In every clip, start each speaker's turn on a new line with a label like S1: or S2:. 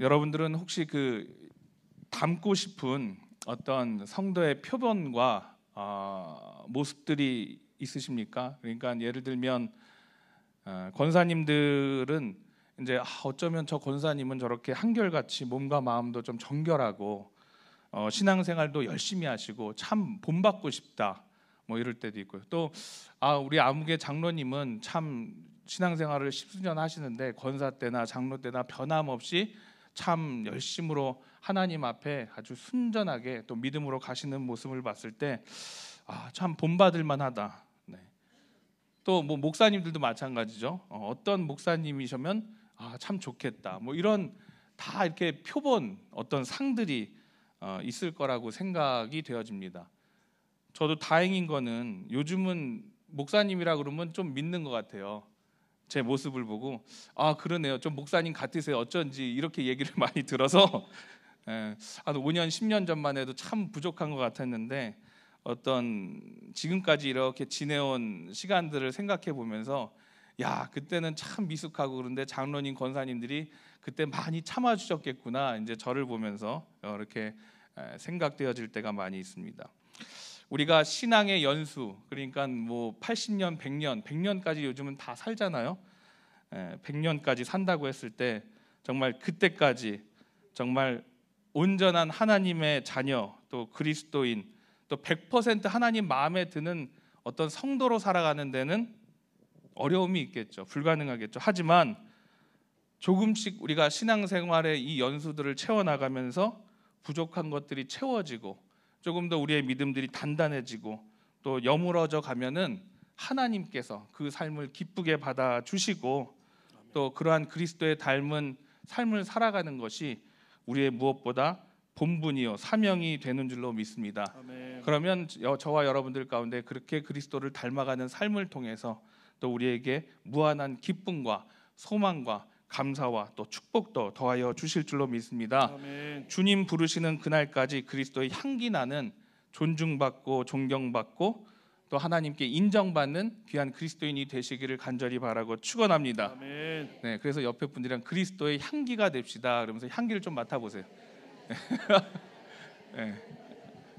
S1: 여러분들은 혹시 닮고 싶은 어떤 성도의 표본과 모습들이 있으십니까? 그러니까 예를 들면 권사님들은 이제 어쩌면 저 권사님은 저렇게 한결같이 몸과 마음도 좀 정결하고 신앙생활도 열심히 하시고 참 본받고 싶다 뭐 이럴 때도 있고요. 또 우리 아무개 장로님은 참 신앙생활을 십수년 하시는데 권사 때나 장로 때나 변함없이 참 열심으로 하나님 앞에 아주 순전하게 또 믿음으로 가시는 모습을 봤을 때 참 본받을 만하다. 네. 또 뭐 목사님들도 마찬가지죠. 어떤 목사님이시면 참 좋겠다. 뭐 이런 다 이렇게 표본 어떤 상들이 있을 거라고 생각이 되어집니다. 저도 다행인 거는 요즘은 목사님이라 그러면 좀 믿는 것 같아요. 제 모습을 보고 그러네요. 좀 목사님 같으세요. 어쩐지 이렇게 얘기를 많이 들어서 한 5년 10년 전만 해도 참 부족한 것 같았는데 어떤 지금까지 이렇게 지내온 시간들을 생각해 보면서 그때는 참 미숙하고 그런데 장로님 권사님들이 그때 많이 참아주셨겠구나 이제 저를 보면서 이렇게 생각되어질 때가 많이 있습니다. 우리가 신앙의 연수, 그러니까 뭐 80년, 100년까지 요즘은 다 살잖아요. 100년까지 산다고 했을 때 정말 그때까지 정말 온전한 하나님의 자녀, 또 그리스도인, 또 100% 하나님 마음에 드는 어떤 성도로 살아가는 데는 어려움이 있겠죠. 불가능하겠죠. 하지만 조금씩 우리가 신앙생활의 이 연수들을 채워나가면서 부족한 것들이 채워지고 조금 더 우리의 믿음들이 단단해지고 또 여물어져 가면은 하나님께서 그 삶을 기쁘게 받아주시고 또 그러한 그리스도의 닮은 삶을 살아가는 것이 우리의 무엇보다 본분이요 사명이 되는 줄로 믿습니다. 아멘. 그러면 저와 여러분들 가운데 그렇게 그리스도를 닮아가는 삶을 통해서 또 우리에게 무한한 기쁨과 소망과 감사와 또 축복도 더하여 주실 줄로 믿습니다. 아멘. 주님 부르시는 그날까지 그리스도의 향기 나는 존중받고 존경받고 또 하나님께 인정받는 귀한 그리스도인이 되시기를 간절히 바라고 축원합니다. 아멘. 네, 그래서 옆에 분들이랑 그리스도의 향기가 됩시다. 그러면서 향기를 좀 맡아보세요. 네,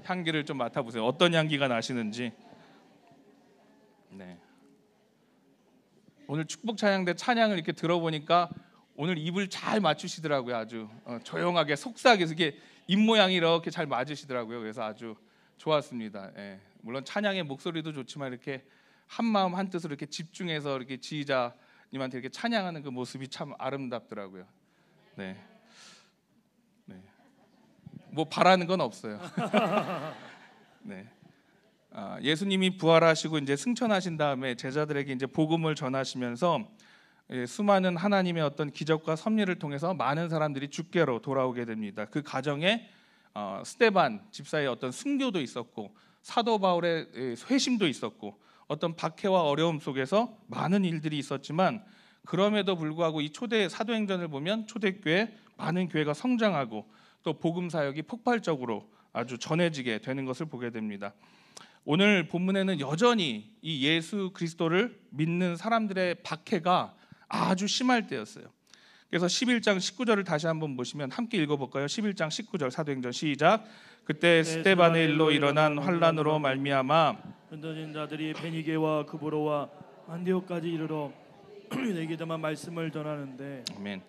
S1: 향기를 좀 맡아보세요. 어떤 향기가 나시는지. 네. 오늘 축복 찬양대 찬양을 이렇게 들어보니까 오늘 입을 잘 맞추시더라고요. 아주 조용하게 속삭여서 이렇게 입 모양이 이렇게 잘 맞으시더라고요. 그래서 아주 좋았습니다. 예. 물론 찬양의 목소리도 좋지만 이렇게 한 마음 한 뜻으로 이렇게 집중해서 이렇게 지휘자님한테 이렇게 찬양하는 그 모습이 참 아름답더라고요. 네. 네. 뭐 바라는 건 없어요. 네. 예수님이 부활하시고 이제 승천하신 다음에 제자들에게 이제 복음을 전하시면서 수많은 하나님의 어떤 기적과 섭리를 통해서 많은 사람들이 주께로 돌아오게 됩니다. 그 과정에 스데반 집사의 어떤 순교도 있었고 사도 바울의 회심도 있었고 어떤 박해와 어려움 속에서 많은 일들이 있었지만 그럼에도 불구하고 이 초대 사도행전을 보면 초대교회 많은 교회가 성장하고 또 복음 사역이 폭발적으로 아주 전해지게 되는 것을 보게 됩니다. 오늘 본문에는 여전히 이 예수 그리스도를 믿는 사람들의 박해가 아주 심할 때였어요. 그래서 11장 19절을 다시 한번 보시면 함께 읽어볼까요? 11장 19절 사도행전 시작. 그때 스데반의 일로 일어난 환란으로 말미암아
S2: 흔들린 자들이 베니게와 그브로와 안디옥까지 이르러 유대인에게만 말씀을 전하는데
S1: 아멘.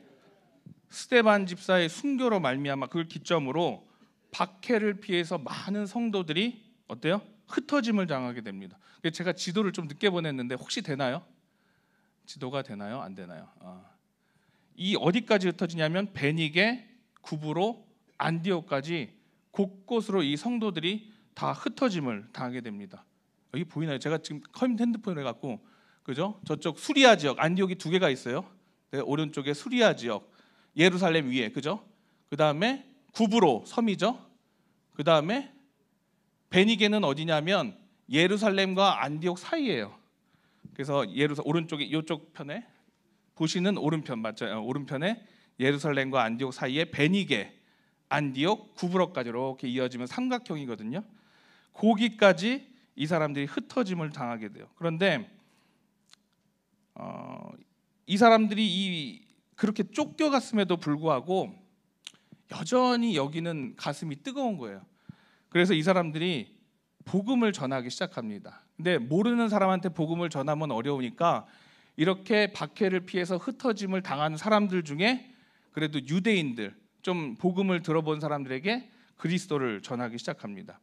S1: 스데반 집사의 순교로 말미암아 그걸 기점으로 박해를 피해서 많은 성도들이 어때요? 흩어짐을 당하게 됩니다. 제가 지도를 좀 늦게 보냈는데 혹시 되나요? 지도가 되나요? 안 되나요? 이 어디까지 흩어지냐면 베니게, 구브로, 안디옥까지 곳곳으로 이 성도들이 다 흩어짐을 당하게 됩니다. 여기 보이나요? 제가 지금 핸드폰을 해갖고 그죠? 저쪽 수리아 지역 안디옥이 두 개가 있어요. 네, 오른쪽에 수리아 지역, 예루살렘 위에 그죠? 그 다음에 구브로 섬이죠. 그 다음에 베니게는 어디냐면 예루살렘과 안디옥 사이예요. 그래서 오른쪽에 이쪽 편에 보시는 오른편 맞죠? 오른편에 예루살렘과 안디옥 사이에 베니게, 안디옥, 구브로까지 이렇게 이어지면 삼각형이거든요. 거기까지 이 사람들이 흩어짐을 당하게 돼요. 그런데 이 사람들이 그렇게 쫓겨갔음에도 불구하고 여전히 여기는 가슴이 뜨거운 거예요. 그래서 이 사람들이 복음을 전하기 시작합니다. 근데 모르는 사람한테 복음을 전하면 어려우니까 이렇게 박해를 피해서 흩어짐을 당하는 사람들 중에 그래도 유대인들, 좀 복음을 들어본 사람들에게 그리스도를 전하기 시작합니다.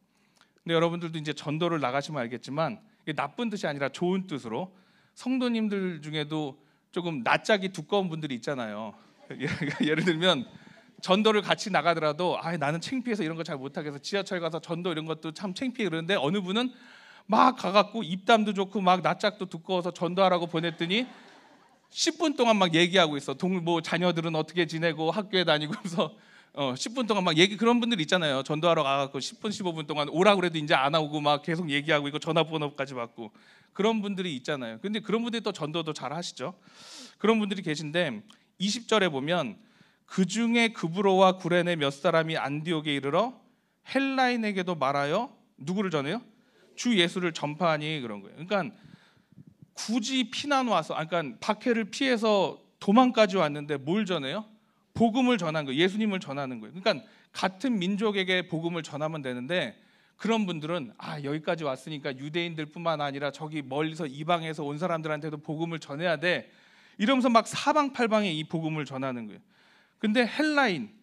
S1: 근데 여러분들도 이제 전도를 나가시면 알겠지만 이게 나쁜 뜻이 아니라 좋은 뜻으로 성도님들 중에도 조금 낯짝이 두꺼운 분들이 있잖아요. 예를 들면 전도를 같이 나가더라도 나는 창피해서 이런 거 잘 못하겠어. 지하철 가서 전도 이런 것도 참 창피해. 그러는데 어느 분은 막 가갖고 입담도 좋고 막 낯짝도 두꺼워서 전도하라고 보냈더니 10분 동안 막 얘기하고 있어. 뭐 자녀들은 어떻게 지내고 학교에 다니고서 10분 동안 막 얘기. 그런 분들 있잖아요. 전도하러 가갖고 10분 15분 동안 오라고 그래도 이제 안 오고 막 계속 얘기하고 있고 전화번호까지 받고 그런 분들이 있잖아요. 근데 그런 분들이 또 전도도 잘 하시죠. 그런 분들이 계신데 20절에 보면 그 중에 그브로와 구레네 몇 사람이 안디옥에 이르러 헬라인에게도 말하여 누구를 전해요? 주 예수를 전파하니 그런 거예요. 그러니까 굳이 피난 와서, 그러니까 박해를 피해서 도망까지 왔는데 뭘 전해요? 복음을 전한 거예요. 예수님을 전하는 거예요. 그러니까 같은 민족에게 복음을 전하면 되는데 그런 분들은 여기까지 왔으니까 유대인들뿐만 아니라 저기 멀리서 이방에서 온 사람들한테도 복음을 전해야 돼. 이러면서 막 사방팔방에 이 복음을 전하는 거예요. 근데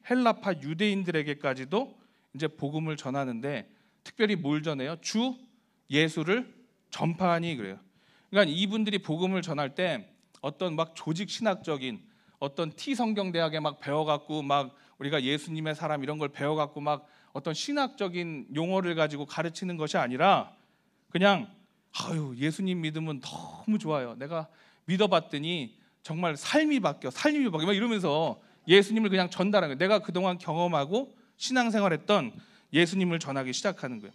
S1: 헬라파 유대인들에게까지도 이제 복음을 전하는데 특별히 뭘 전해요? 주 예수를 전파하니 그래요. 그러니까 이분들이 복음을 전할 때 어떤 막 조직 신학적인 어떤 T성경 대학에 막 배워갖고 막 우리가 예수님의 사람 이런 걸 배워갖고 막 어떤 신학적인 용어를 가지고 가르치는 것이 아니라 그냥 예수님 믿으면 너무 좋아요. 내가 믿어봤더니 정말 삶이 바뀌어 막 이러면서 예수님을 그냥 전달하는 거예요. 내가 그동안 경험하고 신앙생활했던 예수님을 전하기 시작하는 거예요.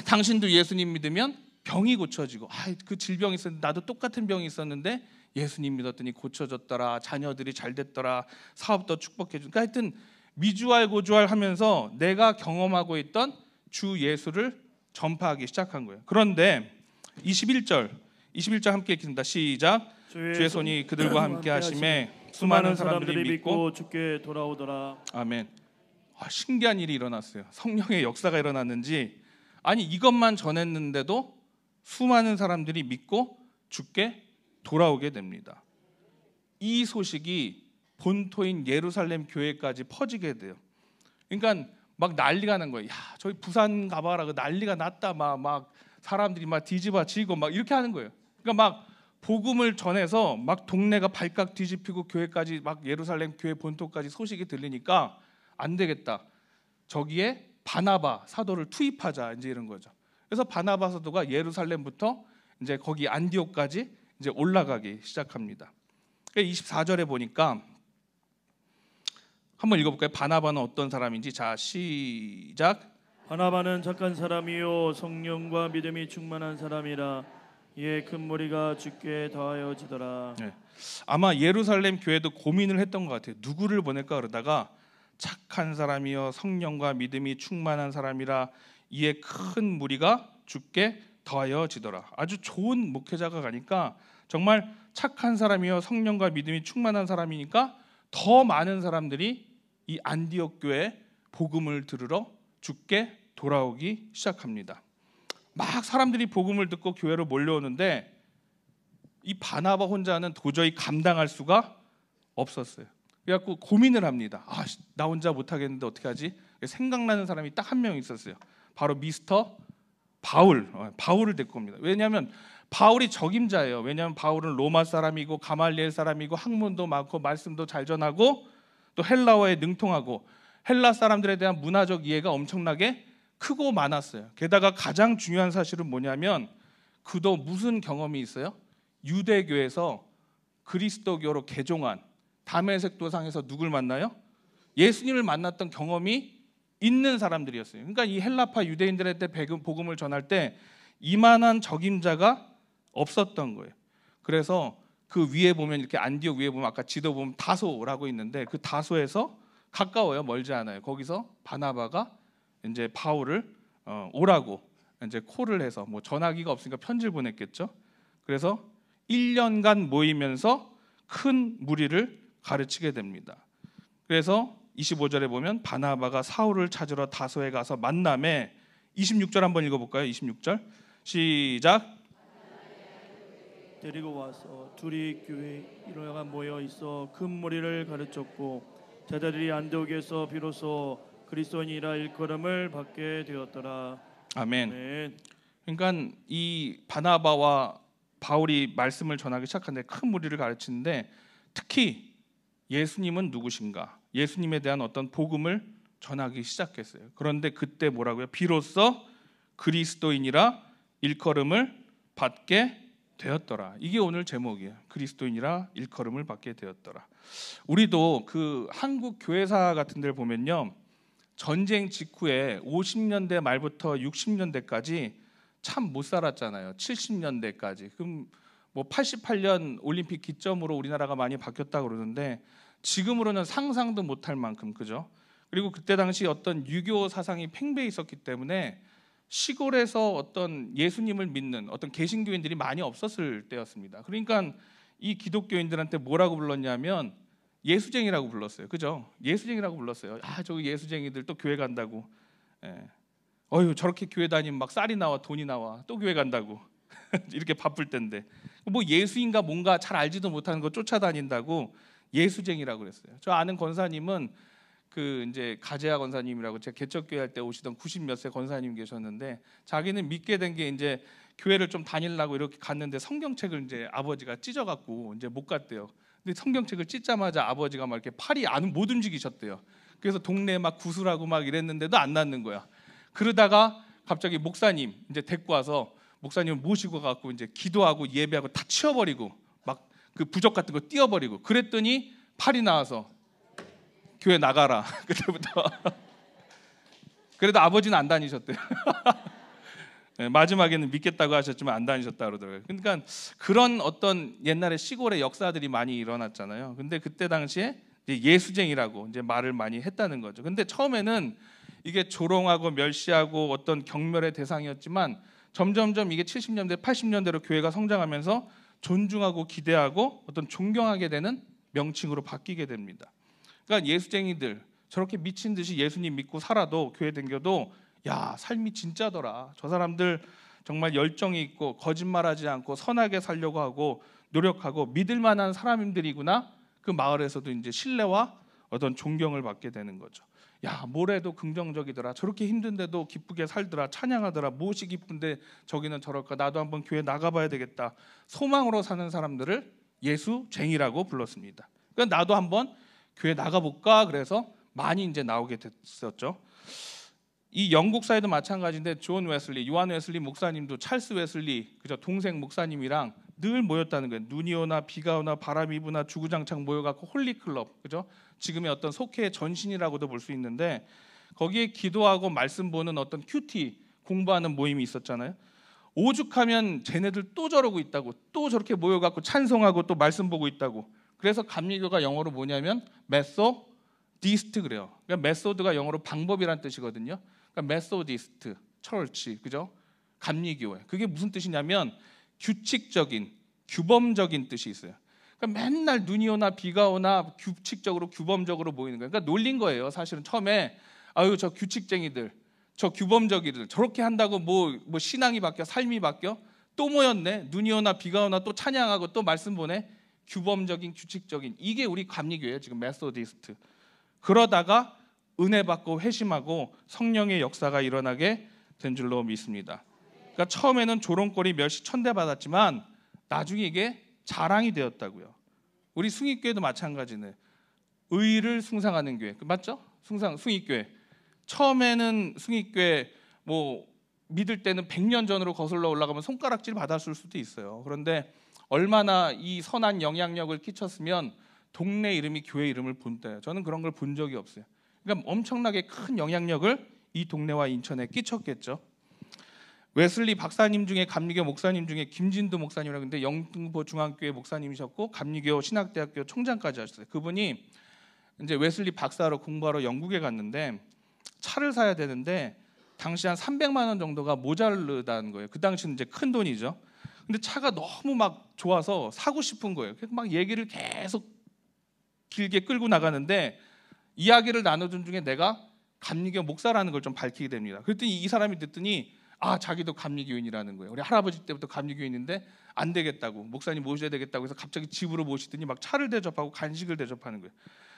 S1: 당신도 예수님 믿으면 병이 고쳐지고 그 질병이 있었는데 나도 똑같은 병이 있었는데 예수님 믿었더니 고쳐졌더라. 자녀들이 잘 됐더라. 사업도 축복해 준. 그러니까 하여튼 미주알 고주알 하면서 내가 경험하고 있던 주 예수를 전파하기 시작한 거예요. 그런데 21절 함께 읽습니다. 시작. 주의 손이 그들과 함께 하심에 수많은 사람들이 믿고
S2: 주께 돌아오더라.
S1: 아멘. 신기한 일이 일어났어요. 성령의 역사가 일어났는지 이것만 전했는데도 수많은 사람들이 믿고 주께 돌아오게 됩니다. 이 소식이 본토인 예루살렘 교회까지 퍼지게 돼요. 그러니까 막 난리가 난 거예요. 저희 부산 가봐라. 난리가 났다. 막 사람들이 막 뒤집어지고 막 이렇게 하는 거예요. 그러니까 막 복음을 전해서 막 동네가 발칵 뒤집히고 교회까지 막 예루살렘 교회 본토까지 소식이 들리니까 안 되겠다. 저기에 바나바 사도를 투입하자 이제 이런 거죠. 그래서 바나바 사도가 예루살렘부터 이제 거기 안디옥까지 이제 올라가기 시작합니다. 24절에 보니까 한번 읽어볼까요? 바나바는 어떤 사람인지. 자, 시작.
S2: 바나바는 착한 사람이요 성령과 믿음이 충만한 사람이라 이에 큰 무리가 주께 더하여지더라.
S1: 네. 아마 예루살렘 교회도 고민을 했던 것 같아요. 누구를 보낼까 그러다가 착한 사람이요 성령과 믿음이 충만한 사람이라 이에 큰 무리가 주께 더하여지더라. 아주 좋은 목회자가 가니까 정말 착한 사람이요 성령과 믿음이 충만한 사람이니까 더 많은 사람들이 이 안디옥 교회에 복음을 들으러 주께 돌아오기 시작합니다. 막 사람들이 복음을 듣고 교회로 몰려오는데 이 바나바 혼자는 도저히 감당할 수가 없었어요. 그래갖고 고민을 합니다. 나 혼자 못하겠는데 어떻게 하지? 생각나는 사람이 딱 한 명 있었어요. 바로 미스터 바울을 데리고 옵니다. 왜냐하면 바울이 적임자예요. 왜냐하면 바울은 로마 사람이고 가말리엘 사람이고 학문도 많고 말씀도 잘 전하고 또 헬라어에 능통하고 헬라 사람들에 대한 문화적 이해가 엄청나게 크고 많았어요. 게다가 가장 중요한 사실은 뭐냐면 그도 무슨 경험이 있어요? 유대교에서 그리스도교로 개종한 다메섹 도상에서 누굴 만나요? 예수님을 만났던 경험이 있는 사람들이었어요. 그러니까 이 헬라파 유대인들한테 복음을 전할 때 이만한 적임자가 없었던 거예요. 그래서 그 위에 보면 이렇게 안디옥 위에 보면 아까 지도 보면 다소라고 있는데 그 다소에서 가까워요. 멀지 않아요. 거기서 바나바가 이제 바울을 오라고 이제 콜을 해서 뭐 전화기가 없으니까 편지를 보냈겠죠. 그래서 1년간 모이면서 큰 무리를 가르치게 됩니다. 그래서 25절에 보면 바나바가 사울을 찾으러 다소에 가서 만남에 26절 한번 읽어볼까요? 26절 시작.
S2: 데리고 와서 둘이 교회 일어나가 모여 있어 큰 무리를 가르쳤고 제자들이 안디옥에서 비로소 그리스도인이라 일컬음을 받게 되었더라.
S1: 아멘.
S2: 아멘.
S1: 그러니까 이 바나바와 바울이 말씀을 전하기 시작하는데 큰 무리를 가르치는데 특히 예수님은 누구신가? 예수님에 대한 어떤 복음을 전하기 시작했어요. 그런데 그때 뭐라고요? 비로소 그리스도인이라 일컬음을 받게 되었더라. 이게 오늘 제목이에요. 그리스도인이라 일컬음을 받게 되었더라. 우리도 그 한국 교회사 같은 데를 보면요, 전쟁 직후에 50년대 말부터 60년대까지 참 못 살았잖아요. 70년대까지. 그럼 뭐 88년 올림픽 기점으로 우리나라가 많이 바뀌었다고 그러는데 지금으로는 상상도 못할 만큼, 그죠? 그리고 그때 당시 어떤 유교 사상이 팽배해 있었기 때문에 시골에서 어떤 예수님을 믿는 어떤 개신교인들이 많이 없었을 때였습니다. 그러니까 이 기독교인들한테 뭐라고 불렀냐면 예수쟁이라고 불렀어요. 그죠? 예수쟁이라고 불렀어요. 아, 저 예수쟁이들 또 교회 간다고. 예. 어휴, 저렇게 교회 다니면 막 쌀이 나와 돈이 나와 또 교회 간다고. 이렇게 바쁠 텐데 뭐 예수인가 뭔가 잘 알지도 못하는 거 쫓아다닌다고 예수쟁이라고 그랬어요. 저 아는 권사님은 그 이제 가재하 권사님이라고 제가 개척교회 할 때 오시던 90 몇 세 권사님 계셨는데 자기는 믿게 된 게 이제 교회를 좀 다니려고 이렇게 갔는데 성경책을 이제 아버지가 찢어갖고 이제 못 갔대요. 근데 성경책을 찢자마자 아버지가 막 이렇게 팔이 못 움직이셨대요. 그래서 동네에 막 구슬하고 막 이랬는데도 안 낫는 거야. 그러다가 갑자기 목사님 이제 데리고 와서 목사님을 모시고 가고 이제 기도하고 예배하고 다 치워버리고 막 그 부적 같은 거 띄워버리고 그랬더니 팔이 나와서 교회 나가라. 그때부터. 그래도 아버지는 안 다니셨대요. 네, 마지막에는 믿겠다고 하셨지만 안 다니셨다 그러더라고요. 그러니까 그런 어떤 옛날에 시골의 역사들이 많이 일어났잖아요. 근데 그때 당시에 예수쟁이라고 이제 말을 많이 했다는 거죠. 근데 처음에는 이게 조롱하고 멸시하고 어떤 경멸의 대상이었지만 점점점 이게 70년대, 80년대로 교회가 성장하면서 존중하고 기대하고 어떤 존경하게 되는 명칭으로 바뀌게 됩니다. 그러니까 예수쟁이들 저렇게 미친 듯이 예수님 믿고 살아도 교회 댕겨도 야, 삶이 진짜더라. 저 사람들 정말 열정이 있고 거짓말하지 않고 선하게 살려고 하고 노력하고 믿을 만한 사람들이구나. 그 마을에서도 이제 신뢰와 어떤 존경을 받게 되는 거죠. 야, 뭐래도 긍정적이더라. 저렇게 힘든데도 기쁘게 살더라. 찬양하더라. 무엇이 기쁜데 저기는 저럴까. 나도 한번 교회 나가봐야 되겠다. 소망으로 사는 사람들을 예수쟁이라고 불렀습니다. 그러니까 나도 한번 교회 나가볼까. 그래서 많이 이제 나오게 됐었죠. 이 영국 사회도 마찬가지인데 존 웨슬리, 요한 웨슬리 목사님도 찰스 웨슬리, 그죠? 동생 목사님이랑 늘 모였다는 거예요. 눈이 오나 비가 오나 바람이 부나 주구장창 모여갖고 홀리클럽, 그죠? 지금의 어떤 속회의 전신이라고도 볼 수 있는데 거기에 기도하고 말씀 보는 어떤 큐티 공부하는 모임이 있었잖아요. 오죽하면 쟤네들 또 저러고 있다고, 또 저렇게 모여갖고 찬송하고 또 말씀 보고 있다고. 그래서 감리교가 영어로 뭐냐면 메소디스트 그래요. 그러니까 메소드가 영어로 방법이란 뜻이거든요. 그러니까 메소디스트 철치, 그죠? 감리교회. 그게 무슨 뜻이냐면 규칙적인, 규범적인 뜻이 있어요. 그러니까 맨날 눈이 오나 비가 오나 규칙적으로 규범적으로 모이는 거예요. 그러니까 놀린 거예요. 사실은 처음에 아유 저 규칙쟁이들, 저 규범적이들 저렇게 한다고 뭐 신앙이 바뀌어, 삶이 바뀌어? 또 모였네. 눈이 오나 비가 오나 또 찬양하고 또 말씀 보내. 규범적인, 규칙적인, 이게 우리 감리교회예요. 지금 메소디스트. 그러다가 은혜 받고 회심하고 성령의 역사가 일어나게 된 줄로 믿습니다. 그러니까 처음에는 조롱거리 멸시 천대받았지만 나중에 이게 자랑이 되었다고요. 우리 숭익교회도 마찬가지네. 의를 숭상하는 교회, 맞죠? 숭익교회. 처음에는 숭익교회 뭐 믿을 때는 100년 전으로 거슬러 올라가면 손가락질 받았을 수도 있어요. 그런데 얼마나 이 선한 영향력을 끼쳤으면 동네 이름이 교회 이름을 본때요. 저는 그런 걸 본 적이 없어요. 그러니까 엄청나게 큰 영향력을 이 동네와 인천에 끼쳤겠죠. 웨슬리 박사님 중에 감리교 목사님 중에 김진두 목사님이라고 했는데 영등포 중앙교회 목사님이셨고 감리교 신학대학교 총장까지 하셨어요. 그분이 이제 웨슬리 박사로 공부하러 영국에 갔는데 차를 사야 되는데 당시 한 300만 원 정도가 모자르다는 거예요. 그 당시는 이제 큰 돈이죠. 근데 차가 너무 막 좋아서 사고 싶은 거예요. 그래서 막 얘기를 계속 길게 끌고 나가는데 이야기를 나누던 중에 내가 감리교 목사라는 걸 좀 밝히게 됩니다. 그랬더니 이 사람이 듣더니 자기도 감리교인이라는 거예요. 우리 할아버지 때부터 감리교인인데 안 되겠다고, 목사님 모셔야 되겠다고 해서 갑자기 집으로 모시더니 막 차를 대접하고 간식을 대접하는 거예요.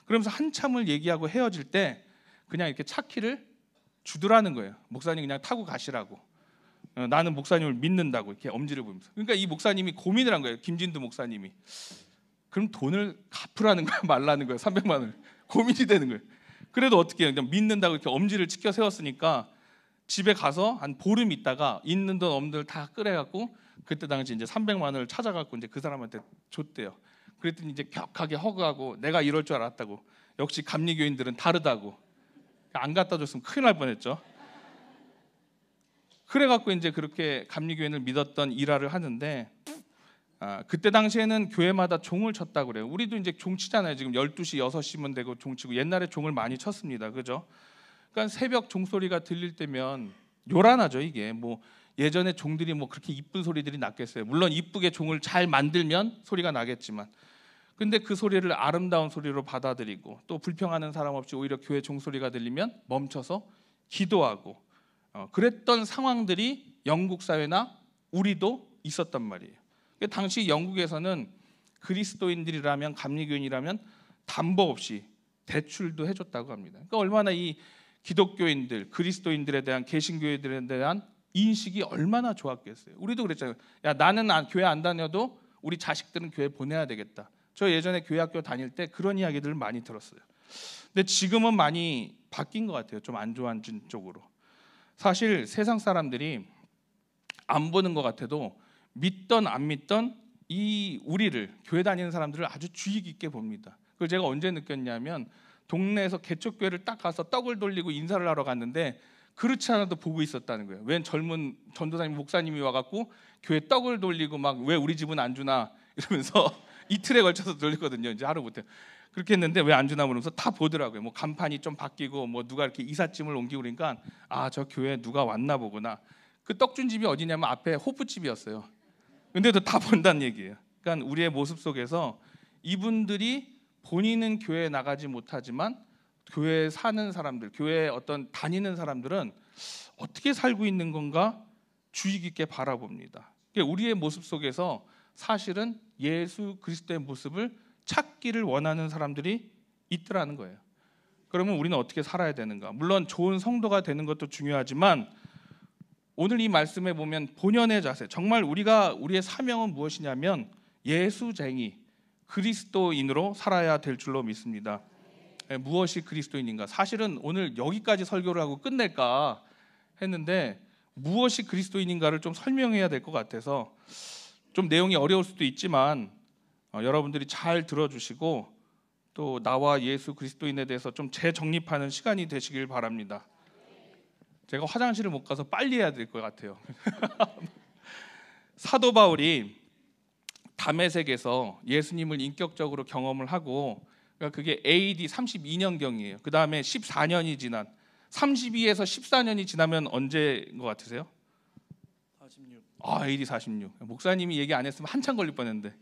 S1: 그러면서 한참을 얘기하고 헤어질 때 그냥 이렇게 차 키를 주더라는 거예요. 목사님 그냥 타고 가시라고. 나는 목사님을 믿는다고 이렇게 엄지를 보면서. 그러니까 이 목사님이 고민을 한 거예요. 김진두 목사님이. 그럼 돈을 갚으라는 거야, 말라는 거야. 300만 원을. 고민이 되는 거예요. 그래도 어떻게 해요? 그냥 믿는다고 이렇게 엄지를 치켜 세웠으니까 집에 가서 한 보름 있다가 있는 돈 없는 돈 다 끌어갖고 그때 당시 이제 300만 원을 찾아갖고 이제 그 사람한테 줬대요. 그랬더니 이제 격하게 허구하고 내가 이럴 줄 알았다고. 역시 감리교인들은 다르다고. 안 갖다 줬으면 큰일 날 뻔했죠. 그래갖고 이제 그렇게 감리교인을 믿었던 일화를 하는데 그때 당시에는 교회마다 종을 쳤다고 그래요. 우리도 이제 종 치잖아요. 지금 12시, 6시면 되고 종 치고 옛날에 종을 많이 쳤습니다. 그죠? 그러니까 새벽 종소리가 들릴 때면 요란하죠. 이게 뭐 예전에 종들이 뭐 그렇게 이쁜 소리들이 났겠어요. 물론 이쁘게 종을 잘 만들면 소리가 나겠지만 근데 그 소리를 아름다운 소리로 받아들이고 또 불평하는 사람 없이 오히려 교회 종소리가 들리면 멈춰서 기도하고 그랬던 상황들이 영국 사회나 우리도 있었단 말이에요. 당시 영국에서는 그리스도인들이라면 감리교인이라면 담보 없이 대출도 해줬다고 합니다. 그러니까 얼마나 이 기독교인들, 그리스도인들에 대한 개신교인들에 대한 인식이 얼마나 좋았겠어요. 우리도 그랬잖아요. 야 나는 교회 안 다녀도 우리 자식들은 교회 보내야 되겠다. 저 예전에 교회 학교 다닐 때 그런 이야기들을 많이 들었어요. 근데 지금은 많이 바뀐 것 같아요. 좀 안 좋아진 쪽으로. 사실 세상 사람들이 안 보는 것 같아도 믿던 안 믿던 이 우리를 교회 다니는 사람들을 아주 주의 깊게 봅니다. 그걸 제가 언제 느꼈냐면 동네에서 개척교회를 딱 가서 떡을 돌리고 인사를 하러 갔는데 그렇지 않아도 보고 있었다는 거예요. 웬 젊은 전도사님 목사님이 와갖고 교회 떡을 돌리고 막 왜 우리 집은 안 주나 이러면서 이틀에 걸쳐서 돌리거든요. 이제 하루 못해. 그렇게 했는데 왜 안 주나 물으면서 다 보더라고요. 뭐 간판이 좀 바뀌고 뭐 누가 이렇게 이삿짐을 옮기고 그러니까 저 교회에 누가 왔나 보구나. 그 떡 준 집이 어디냐면 앞에 호프집이었어요. 근데도 다 본다는 얘기예요. 그러니까 우리의 모습 속에서 이분들이 본인은 교회에 나가지 못하지만 교회에 사는 사람들, 교회에 어떤 다니는 사람들은 어떻게 살고 있는 건가 주의 깊게 바라봅니다. 그러니까 우리의 모습 속에서 사실은 예수 그리스도의 모습을 찾기를 원하는 사람들이 있더라는 거예요. 그러면 우리는 어떻게 살아야 되는가? 물론 좋은 성도가 되는 것도 중요하지만 오늘 이 말씀에 보면 본연의 자세, 정말 우리의 사명은 무엇이냐면 예수쟁이 그리스도인으로 살아야 될 줄로 믿습니다. 무엇이 그리스도인인가? 사실은 오늘 여기까지 설교를 하고 끝낼까 했는데 무엇이 그리스도인인가를 좀 설명해야 될 것 같아서 좀 내용이 어려울 수도 있지만 여러분들이 잘 들어주시고 또 나와 예수 그리스도인에 대해서 좀 재정립하는 시간이 되시길 바랍니다. 제가 화장실을 못 가서 빨리 해야 될 것 같아요. 사도 바울이 다메섹에서 예수님을 인격적으로 경험을 하고 그러니까 그게 AD 32년경이에요. 그 다음에 14년이 지난 32에서 14년이 지나면 언제인 것 같으세요?
S2: 46.
S1: AD 46. 목사님이 얘기 안 했으면 한참 걸릴 뻔했는데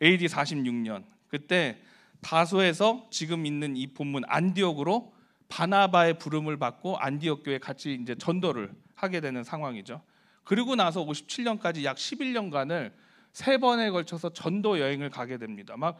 S1: AD 46년 그때 다소에서 지금 있는 이 본문 안디옥으로 바나바의 부름을 받고 안디옥 교회 같이 이제 전도를 하게 되는 상황이죠. 그리고 나서 57년까지 약 11년간을 3번에 걸쳐서 전도 여행을 가게 됩니다. 막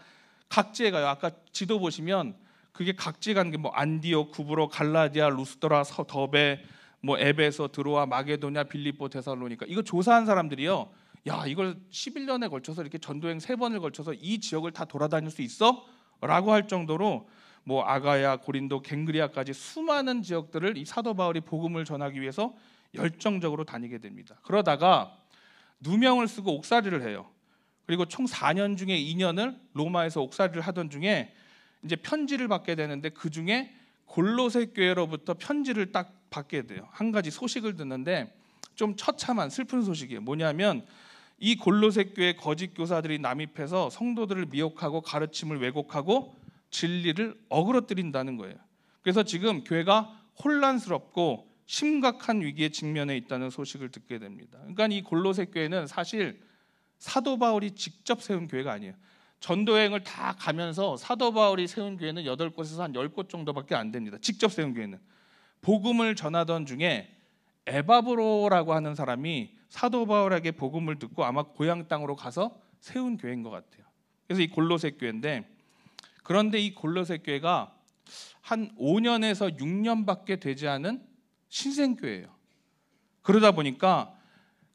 S1: 각지에 가요. 아까 지도 보시면 그게 각지에 가는 게 뭐 안디옥, 구브로, 갈라디아, 루스드라, 더베, 뭐 에베소, 드로아, 마게도냐, 빌립보, 데살로니가 이거 조사한 사람들이요. 야 이걸 11년에 걸쳐서 이렇게 전도여행 3번을 걸쳐서 이 지역을 다 돌아다닐 수 있어? 라고 할 정도로 뭐 아가야, 고린도, 갱그리아까지 수많은 지역들을 이 사도 바울이 복음을 전하기 위해서 열정적으로 다니게 됩니다. 그러다가 누명을 쓰고 옥살이를 해요. 그리고 총 4년 중에 2년을 로마에서 옥살이를 하던 중에 이제 편지를 받게 되는데 그 중에 골로새 교회로부터 편지를 딱 받게 돼요. 한 가지 소식을 듣는데 좀 처참한 슬픈 소식이에요. 뭐냐면 이 골로새 교회 거짓 교사들이 남입해서 성도들을 미혹하고 가르침을 왜곡하고 진리를 어그러뜨린다는 거예요. 그래서 지금 교회가 혼란스럽고 심각한 위기에 직면해 있다는 소식을 듣게 됩니다. 그러니까 이 골로새 교회는 사실 사도 바울이 직접 세운 교회가 아니에요. 전도 여행을 다 가면서 사도 바울이 세운 교회는 8곳에서 한 10곳 정도밖에 안 됩니다. 직접 세운 교회는. 복음을 전하던 중에 에바브로라고 하는 사람이 사도 바울에게 복음을 듣고 아마 고향 땅으로 가서 세운 교회인 것 같아요. 그래서 이 골로새 교회인데, 그런데 이 골로새 교회가 한 5년에서 6년밖에 되지 않은 신생교회예요. 그러다 보니까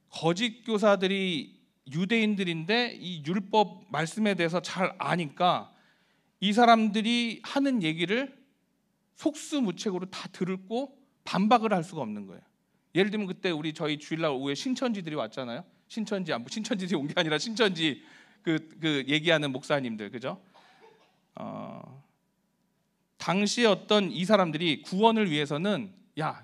S1: 거짓 교사들이 유대인들인데 이 율법 말씀에 대해서 잘 아니까 이 사람들이 하는 얘기를 속수무책으로 다 듣고 반박을 할 수가 없는 거예요. 예를 들면 그때 저희 주일날 오후에 신천지들이 왔잖아요. 신천지들이 온 게 아니라 신천지 그 얘기하는 목사님들, 그죠? 당시에 어떤 이 사람들이 구원을 위해서는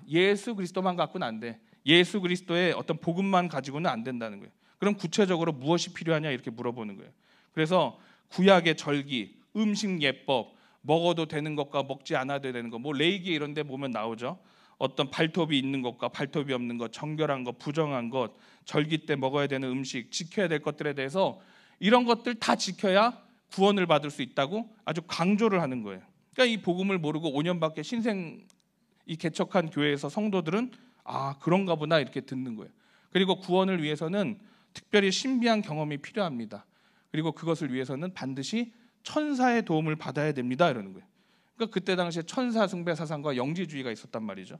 S1: 예수 그리스도만 갖고는 안 돼. 예수 그리스도의 어떤 복음만 가지고는 안 된다는 거예요. 그럼 구체적으로 무엇이 필요하냐 이렇게 물어보는 거예요. 그래서 구약의 절기, 음식 예법, 먹어도 되는 것과 먹지 않아도 되는 것, 뭐 레이기 이런 데 보면 나오죠. 어떤 발톱이 있는 것과 발톱이 없는 것, 정결한 것, 부정한 것, 절기 때 먹어야 되는 음식, 지켜야 될 것들에 대해서 이런 것들 다 지켜야 구원을 받을 수 있다고 아주 강조를 하는 거예요. 그러니까 이 복음을 모르고 5년밖에 이 개척한 교회에서 성도들은 그런가 보나 이렇게 듣는 거예요. 그리고 구원을 위해서는 특별히 신비한 경험이 필요합니다. 그리고 그것을 위해서는 반드시 천사의 도움을 받아야 됩니다 이러는 거예요. 그러니까 그때 당시에 천사 숭배 사상과 영지주의가 있었단 말이죠.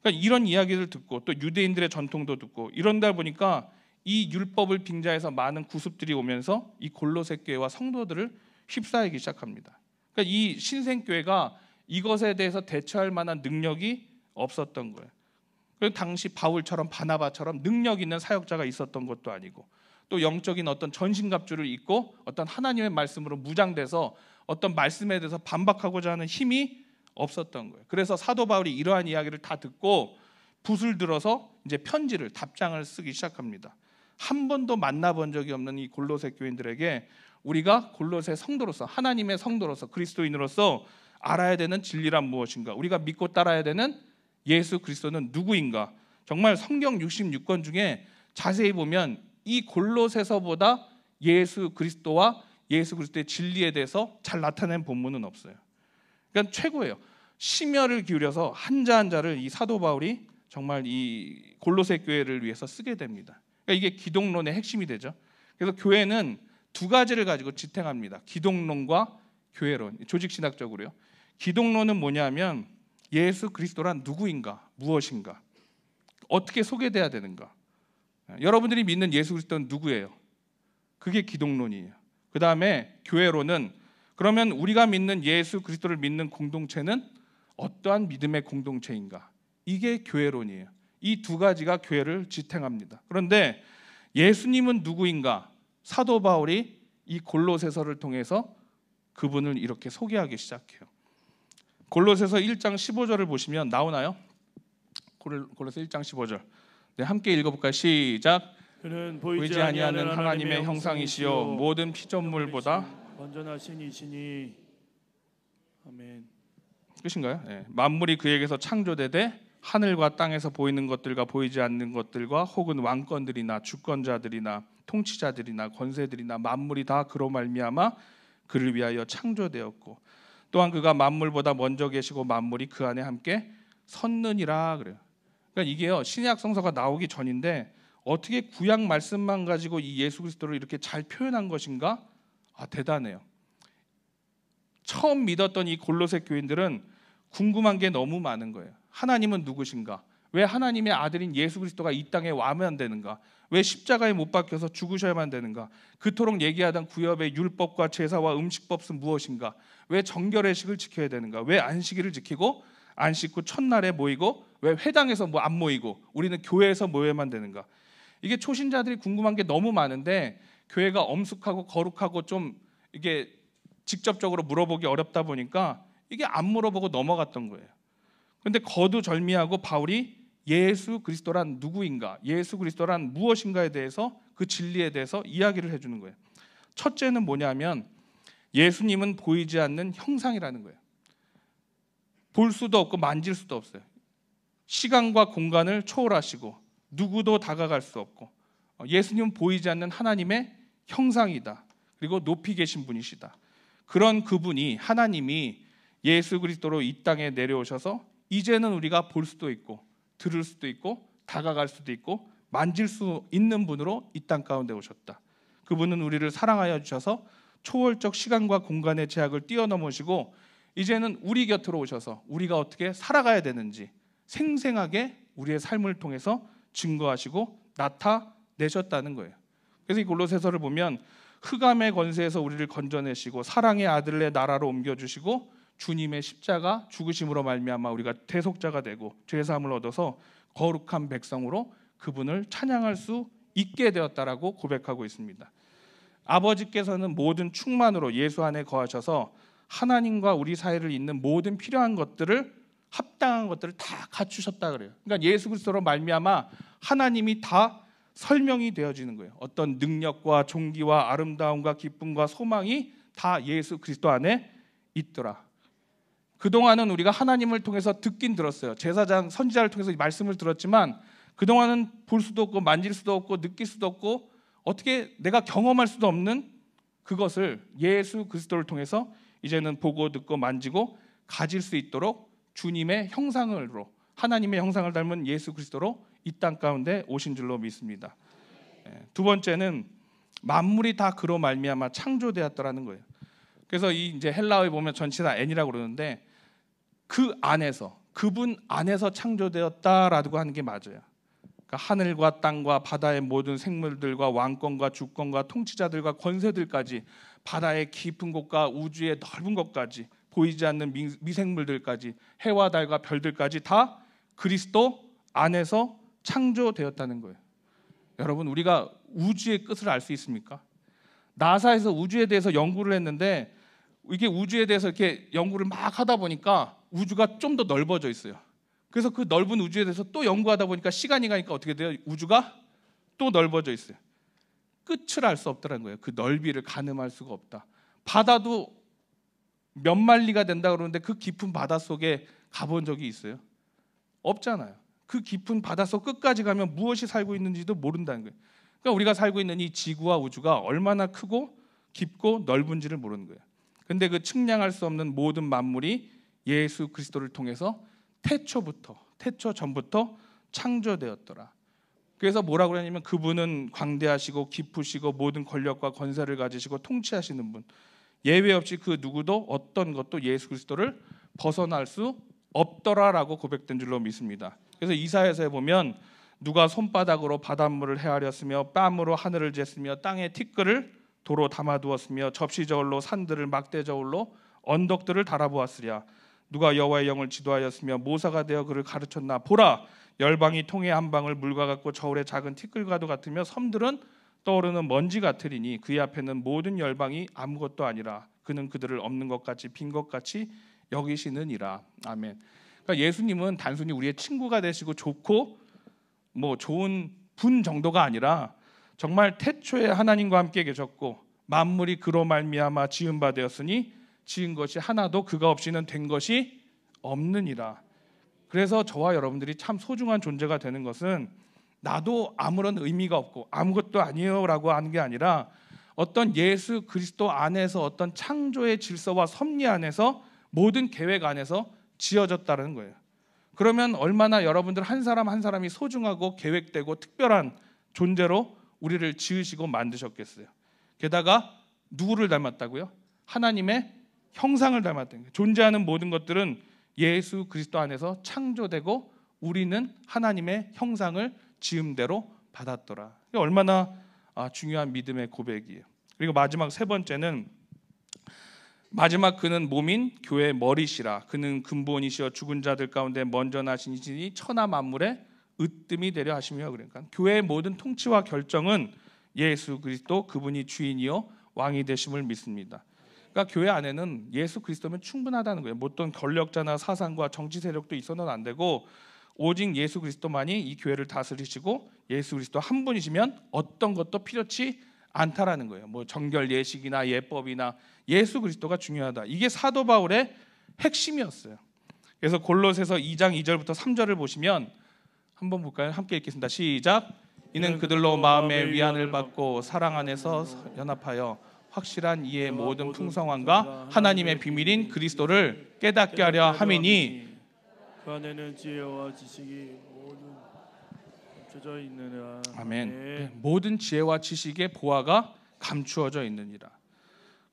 S1: 그러니까 이런 이야기를 듣고 또 유대인들의 전통도 듣고 이런다 보니까 이 율법을 빙자해서 많은 구습들이 오면서 이 골로새 교회와 성도들을 휩싸이기 시작합니다. 그러니까 이 신생교회가 이것에 대해서 대처할 만한 능력이 없었던 거예요. 그리고 당시 바울처럼 바나바처럼 능력 있는 사역자가 있었던 것도 아니고, 또 영적인 어떤 전신갑주를 입고 어떤 하나님의 말씀으로 무장돼서 어떤 말씀에 대해서 반박하고자 하는 힘이 없었던 거예요. 그래서 사도 바울이 이러한 이야기를 다 듣고 붓을 들어서 이제 편지를, 답장을 쓰기 시작합니다. 한 번도 만나본 적이 없는 이 골로새 교인들에게 우리가 골로새 성도로서, 하나님의 성도로서, 그리스도인으로서 알아야 되는 진리란 무엇인가, 우리가 믿고 따라야 되는 예수 그리스도는 누구인가, 정말 성경 66권 중에 자세히 보면 이 골로새서보다 예수 그리스도와 예수 그리스도의 진리에 대해서 잘 나타낸 본문은 없어요. 그러니까 최고예요. 심혈을 기울여서 한자 한자를 이 사도 바울이 정말 이 골로새 교회를 위해서 쓰게 됩니다. 그러니까 이게 기독론의 핵심이 되죠. 그래서 교회는 두 가지를 가지고 지탱합니다. 기독론과 교회론, 조직신학적으로요. 기독론은 뭐냐면 예수 그리스도란 누구인가, 무엇인가, 어떻게 소개돼야 되는가, 여러분들이 믿는 예수 그리스도는 누구예요? 그게 기독론이에요. 그 다음에 교회론은 그러면 우리가 믿는 예수 그리스도를 믿는 공동체는 어떠한 믿음의 공동체인가, 이게 교회론이에요. 이 두 가지가 교회를 지탱합니다. 그런데 예수님은 누구인가, 사도 바울이 이 골로새서를 통해서 그분을 이렇게 소개하기 시작해요. 골로새서 1장 15절을 보시면 나오나요? 골로새 1장 15절. 네, 함께 읽어볼까요? 시작.
S2: 그는
S1: 보이지 아니하는 하나님의 형상이시요 모든 피조물보다
S2: 완전하신 이시니. 아멘.
S1: 끝인가요? 네. 만물이 그에게서 창조되되 하늘과 땅에서 보이는 것들과 보이지 않는 것들과 혹은 왕권들이나 주권자들이나 통치자들이나 권세들이나 만물이 다 그로 말미암아 그를 위하여 창조되었고 또한 그가 만물보다 먼저 계시고 만물이 그 안에 함께 섰느니라 그래요. 그러니까 이게요, 신약 성서가 나오기 전인데 어떻게 구약 말씀만 가지고 이 예수 그리스도를 이렇게 잘 표현한 것인가? 대단해요. 처음 믿었던 이 골로새 교인들은 궁금한 게 너무 많은 거예요. 하나님은 누구신가? 왜 하나님의 아들인 예수 그리스도가 이 땅에 와면 되는가? 왜 십자가에 못 박혀서 죽으셔야만 되는가? 그토록 얘기하던 구약의 율법과 제사와 음식법은 무엇인가? 왜 정결의식을 지켜야 되는가? 왜 안식일을 지키고 안식 후 첫날에 모이고 왜 회당에서 안 모이고 우리는 교회에서 모여야만 되는가? 이게 초신자들이 궁금한 게 너무 많은데 교회가 엄숙하고 거룩하고 좀 이게 직접적으로 물어보기 어렵다 보니까 이게 안 물어보고 넘어갔던 거예요. 그런데 거두절미하고 바울이 예수 그리스도란 누구인가, 예수 그리스도란 무엇인가에 대해서, 그 진리에 대해서 이야기를 해주는 거예요. 첫째는 뭐냐면 예수님은 보이지 않는 형상이라는 거예요. 볼 수도 없고 만질 수도 없어요. 시간과 공간을 초월하시고 누구도 다가갈 수 없고 예수님은 보이지 않는 하나님의 형상이다. 그리고 높이 계신 분이시다. 그런 그분이 하나님이 예수 그리스도로 이 땅에 내려오셔서 이제는 우리가 볼 수도 있고 들을 수도 있고 다가갈 수도 있고 만질 수 있는 분으로 이 땅 가운데 오셨다. 그분은 우리를 사랑하여 주셔서 초월적 시간과 공간의 제약을 뛰어넘으시고 이제는 우리 곁으로 오셔서 우리가 어떻게 살아가야 되는지 생생하게 우리의 삶을 통해서 증거하시고 나타내셨다는 거예요. 그래서 이 골로새서를 보면 흑암의 권세에서 우리를 건져내시고 사랑의 아들의 나라로 옮겨주시고 주님의 십자가 죽으심으로 말미암아 우리가 대속자가 되고 죄사함을 얻어서 거룩한 백성으로 그분을 찬양할 수 있게 되었다라고 고백하고 있습니다. 아버지께서는 모든 충만으로 예수 안에 거하셔서 하나님과 우리 사이를 잇는 모든 필요한 것들을 합당한 것들을 다 갖추셨다 그래요. 그러니까 예수 그리스도로 말미암아 하나님이 다 설명이 되어지는 거예요. 어떤 능력과 존귀와 아름다움과 기쁨과 소망이 다 예수 그리스도 안에 있더라. 그동안은 우리가 하나님을 통해서 듣긴 들었어요. 제사장 선지자를 통해서 말씀을 들었지만 그동안은 볼 수도 없고 만질 수도 없고 느낄 수도 없고 어떻게 내가 경험할 수도 없는 그것을 예수 그리스도를 통해서 이제는 보고 듣고 만지고 가질 수 있도록 주님의 형상으로 하나님의 형상을 닮은 예수 그리스도로 이 땅 가운데 오신 줄로 믿습니다. 두 번째는 만물이 다 그로 말미암아 창조되었다라는 거예요. 그래서 이 이제 헬라어에 보면 전치사 n이라고 그러는데 그 안에서 그분 안에서 창조되었다라고 하는 게 맞아요. 그러니까 하늘과 땅과 바다의 모든 생물들과 왕권과 주권과 통치자들과 권세들까지 바다의 깊은 곳과 우주의 넓은 곳까지 보이지 않는 미생물들까지 해와 달과 별들까지 다 그리스도 안에서 창조되었다는 거예요. 여러분 우리가 우주의 끝을 알 수 있습니까? 나사에서 우주에 대해서 연구를 했는데 이게 우주에 대해서 이렇게 연구를 막 하다 보니까 우주가 좀 더 넓어져 있어요. 그래서 그 넓은 우주에 대해서 또 연구하다 보니까 시간이 가니까 어떻게 돼요? 우주가 또 넓어져 있어요. 끝을 알 수 없다는 거예요. 그 넓이를 가늠할 수가 없다. 바다도 몇 마리가 된다 그러는데 그 깊은 바다 속에 가본 적이 있어요? 없잖아요. 그 깊은 바닷속 끝까지 가면 무엇이 살고 있는지도 모른다는 거예요. 그러니까 우리가 살고 있는 이 지구와 우주가 얼마나 크고 깊고 넓은지를 모르는 거예요. 근데 그 측량할 수 없는 모든 만물이 예수 그리스도를 통해서 태초 전부터 창조되었더라. 그래서 뭐라고 그러냐면 그분은 광대하시고 깊으시고 모든 권력과 권세를 가지시고 통치하시는 분. 예외 없이 그 누구도 어떤 것도 예수 그리스도를 벗어날 수 없더라라고 고백된 줄로 믿습니다. 그래서 이사야서에 보면 누가 손바닥으로 바닷물을 헤아렸으며 뺨으로 하늘을 쟀으며 땅의 티끌을 도로 담아두었으며 접시 저울로 산들을 막대 저울로 언덕들을 달아보았으랴. 누가 여호와의 영을 지도하였으며 모사가 되어 그를 가르쳤나. 보라, 열방이 통에 한 방울 물과 같고 저울의 작은 티끌과도 같으며 섬들은 떠오르는 먼지 같으리니 그의 앞에는 모든 열방이 아무것도 아니라 그는 그들을 없는 것 같이 빈 것 같이 여기시느니라. 아멘. 그러니까 예수님은 단순히 우리의 친구가 되시고 좋고 뭐 좋은 분 정도가 아니라 정말 태초에 하나님과 함께 계셨고 만물이 그로 말미암아 지은 바 되었으니 지은 것이 하나도 그가 없이는 된 것이 없느니라. 그래서 저와 여러분들이 참 소중한 존재가 되는 것은 나도 아무런 의미가 없고 아무것도 아니에요라고 하는 게 아니라 어떤 예수 그리스도 안에서 어떤 창조의 질서와 섭리 안에서 모든 계획 안에서 지어졌다는 거예요. 그러면 얼마나 여러분들 한 사람 한 사람이 소중하고 계획되고 특별한 존재로 우리를 지으시고 만드셨겠어요. 게다가 누구를 닮았다고요? 하나님의 형상을 닮았다는 거예요. 존재하는 모든 것들은 예수 그리스도 안에서 창조되고 우리는 하나님의 형상을 지음대로 받았더라. 이게 얼마나 중요한 믿음의 고백이에요. 그리고 마지막 세 번째는 마지막 그는 몸인 교회의 머리시라. 그는 근본이시여 죽은 자들 가운데 먼저 나시니 천하 만물의 으뜸이 되려 하시며. 그러니까 교회의 모든 통치와 결정은 예수 그리스도 그분이 주인이요 왕이 되심을 믿습니다. 그러니까 교회 안에는 예수 그리스도면 충분하다는 거예요. 어떤 권력자나 사상과 정치 세력도 있어서는 안 되고 오직 예수 그리스도만이 이 교회를 다스리시고 예수 그리스도 한 분이시면 어떤 것도 필요치 않다라는 거예요. 뭐 정결 예식이나 예법이나 예수 그리스도가 중요하다. 이게 사도 바울의 핵심이었어요. 그래서 골로새서 2장 2절부터 3절을 보시면 한번 볼까요? 함께 읽겠습니다. 시작. 이는 그들로 마음의 위안을 받고 사랑 안에서 연합하여 확실한 이의 모든 풍성함과 하나님의 비밀인 그리스도를 깨닫게 하려 함이니
S2: 그 안에는 지혜와 지식이 모두 감춰져 있느니라.
S1: 아멘. 모든 지혜와 지식의 보화가 감추어져 있느니라.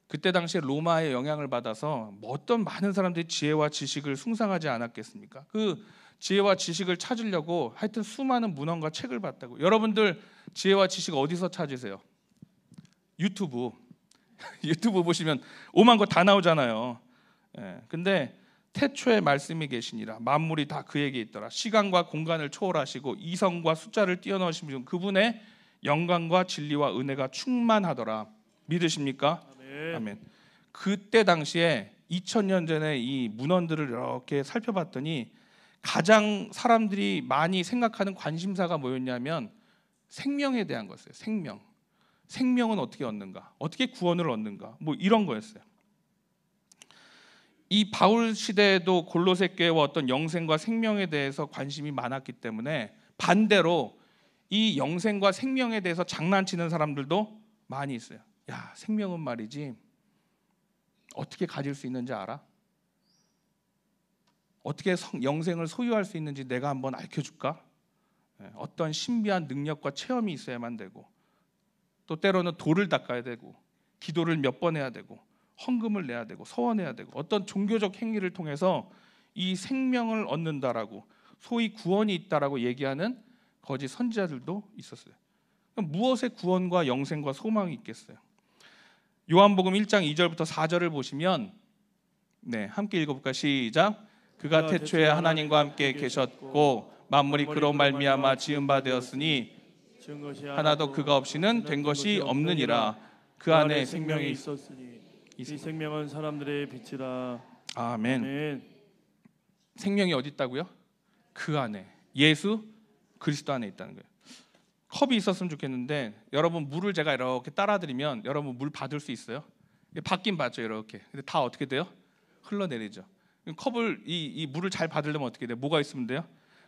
S1: 그때 당시에 로마의 영향을 받아서 어떤 많은 사람들이 지혜와 지식을 숭상하지 않았겠습니까? 그 지혜와 지식을 찾으려고 하여튼 수많은 문헌과 책을 봤다고. 여러분들 지혜와 지식 어디서 찾으세요? 유튜브. 유튜브 보시면 오만 거 다 나오잖아요. 근데 태초에 말씀이 계시니라. 만물이 다 그에게 있더라. 시간과 공간을 초월하시고 이성과 숫자를 뛰어넘으신 분, 그분의 영광과 진리와 은혜가 충만하더라. 믿으십니까? 아멘. 그때 당시에 2000년 전에 이 문헌들을 이렇게 살펴봤더니 가장 사람들이 많이 생각하는 관심사가 뭐였냐면 생명에 대한 거였어요. 생명은 어떻게 얻는가? 어떻게 구원을 얻는가? 뭐 이런 거였어요. 이 바울 시대에도 골로새 교회와 어떤 영생과 생명에 대해서 관심이 많았기 때문에 반대로 이 영생과 생명에 대해서 장난치는 사람들도 많이 있어요. 야, 생명은 말이지 어떻게 가질 수 있는지 알아? 어떻게 영생을 소유할 수 있는지 내가 한번 알려줄까? 어떤 신비한 능력과 체험이 있어야만 되고, 또 때로는 돌을 닦아야 되고, 기도를 몇 번 해야 되고, 헌금을 내야 되고, 서원해야 되고, 어떤 종교적 행위를 통해서 이 생명을 얻는다라고, 소위 구원이 있다라고 얘기하는 거짓 선지자들도 있었어요. 그럼 무엇에 구원과 영생과 소망이 있겠어요? 요한복음 1장 2절부터 4절을 보시면 함께 읽어볼까요? 시작. 그가 태초에 하나님과 함께 계셨고 만물이 그로 말미암아 지은 바 되었으니 하나도 그가 없이는 된 것이 없느니라. 그 안에 생명이
S2: 있었으니 이 생명은 사람들의 빛이라.
S1: 아멘. 생명이 어디 있다고요? 그 안에, 예수 그리스도 안에 있다는 거예요. 컵이 있었으면 좋겠는데 여러분 물을 제가 이렇게 따라드리면 여러분 물 받을 수 있어요? 받긴 받죠 이렇게. 근데 다 어떻게 돼요? 흘러내리죠. 컵을 이 물을 잘 받으려면 어떻게 돼요? 뭐가 있으면 돼요?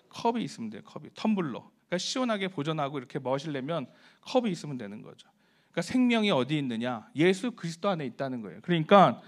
S1: 컵이 있으면 돼요. 컵이 텀블러. 그러니까 시원하게 보존하고 이렇게 마시려면 컵이 있으면 되는 거죠. 그러니까 생명이 어디 있느냐? 예수 그리스도 안에 있다는 거예요. 그러니까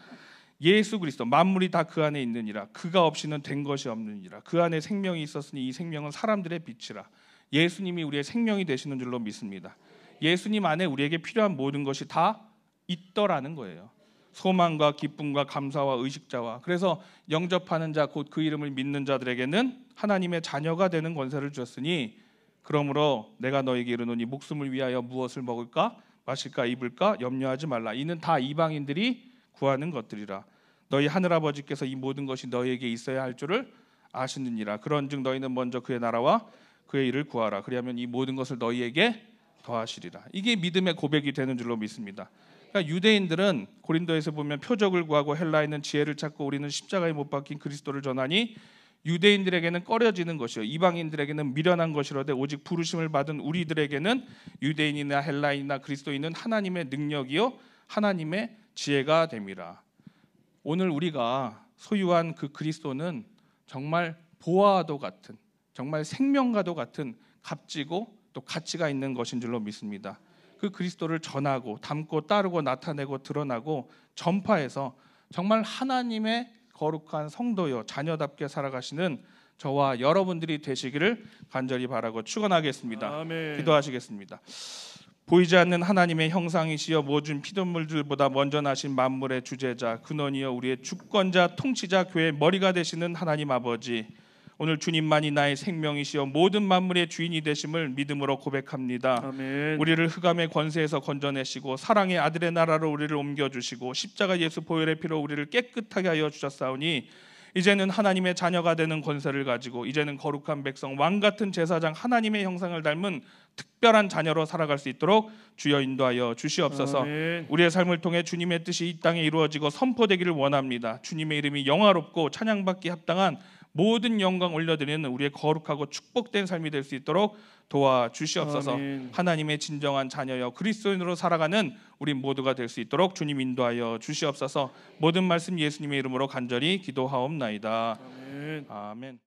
S1: 예수 그리스도 만물이 다 그 안에 있느니라. 그가 없이는 된 것이 없느니라. 그 안에 생명이 있었으니 이 생명은 사람들의 빛이라. 예수님이 우리의 생명이 되시는 줄로 믿습니다. 예수님 안에 우리에게 필요한 모든 것이 다 있더라는 거예요. 소망과 기쁨과 감사와 의식자와. 그래서 영접하는 자 곧 그 이름을 믿는 자들에게는 하나님의 자녀가 되는 권세를 주었으니 그러므로 내가 너에게 이르노니 목숨을 위하여 무엇을 먹을까 마실까 입을까 염려하지 말라. 이는 다 이방인들이 구하는 것들이라. 너희 하늘아버지께서 이 모든 것이 너희에게 있어야 할 줄을 아시느니라. 그런즉 너희는 먼저 그의 나라와 그의 일을 구하라. 그리하면 이 모든 것을 너희에게 더하시리라. 이게 믿음의 고백이 되는 줄로 믿습니다. 그러니까 유대인들은 고린도에서 보면 표적을 구하고 헬라인은 지혜를 찾고 우리는 십자가에 못 박힌 그리스도를 전하니 유대인들에게는 꺼려지는 것이요 이방인들에게는 미련한 것이로되 오직 부르심을 받은 우리들에게는 유대인이나 헬라인이나 그리스도인은 하나님의 능력이요 하나님의 지혜가 됨이라. 오늘 우리가 소유한 그 그리스도는 정말 보화와도 같은, 정말 생명과도 같은 값지고 또 가치가 있는 것인 줄로 믿습니다. 그 그리스도를 전하고 담고 따르고 나타내고 드러나고 전파해서 정말 하나님의 거룩한 성도여 자녀답게 살아가시는 저와 여러분들이 되시기를 간절히 바라고 축원하겠습니다.
S2: 아멘.
S1: 기도하시겠습니다. 보이지 않는 하나님의 형상이시여 모든 피조물들보다 먼저 나신 만물의 주재자 근원이여 우리의 주권자 통치자 교회의 머리가 되시는 하나님 아버지, 오늘 주님만이 나의 생명이시여 모든 만물의 주인이 되심을 믿음으로 고백합니다.
S2: 아멘.
S1: 우리를 흑암의 권세에서 건져내시고 사랑의 아들의 나라로 우리를 옮겨주시고 십자가 예수 보혈의 피로 우리를 깨끗하게 하여 주셨사오니 이제는 하나님의 자녀가 되는 권세를 가지고 이제는 거룩한 백성 왕같은 제사장 하나님의 형상을 닮은 특별한 자녀로 살아갈 수 있도록 주여 인도하여 주시옵소서.
S2: 아멘.
S1: 우리의 삶을 통해 주님의 뜻이 이 땅에 이루어지고 선포되기를 원합니다. 주님의 이름이 영화롭고 찬양받기 합당한 모든 영광 올려드리는 우리의 거룩하고 축복된 삶이 될 수 있도록 도와주시옵소서.
S2: 아멘.
S1: 하나님의 진정한 자녀여 그리스도인으로 살아가는 우리 모두가 될 수 있도록 주님 인도하여 주시옵소서. 모든 말씀 예수님의 이름으로 간절히 기도하옵나이다.
S2: 아멘.
S1: 아멘.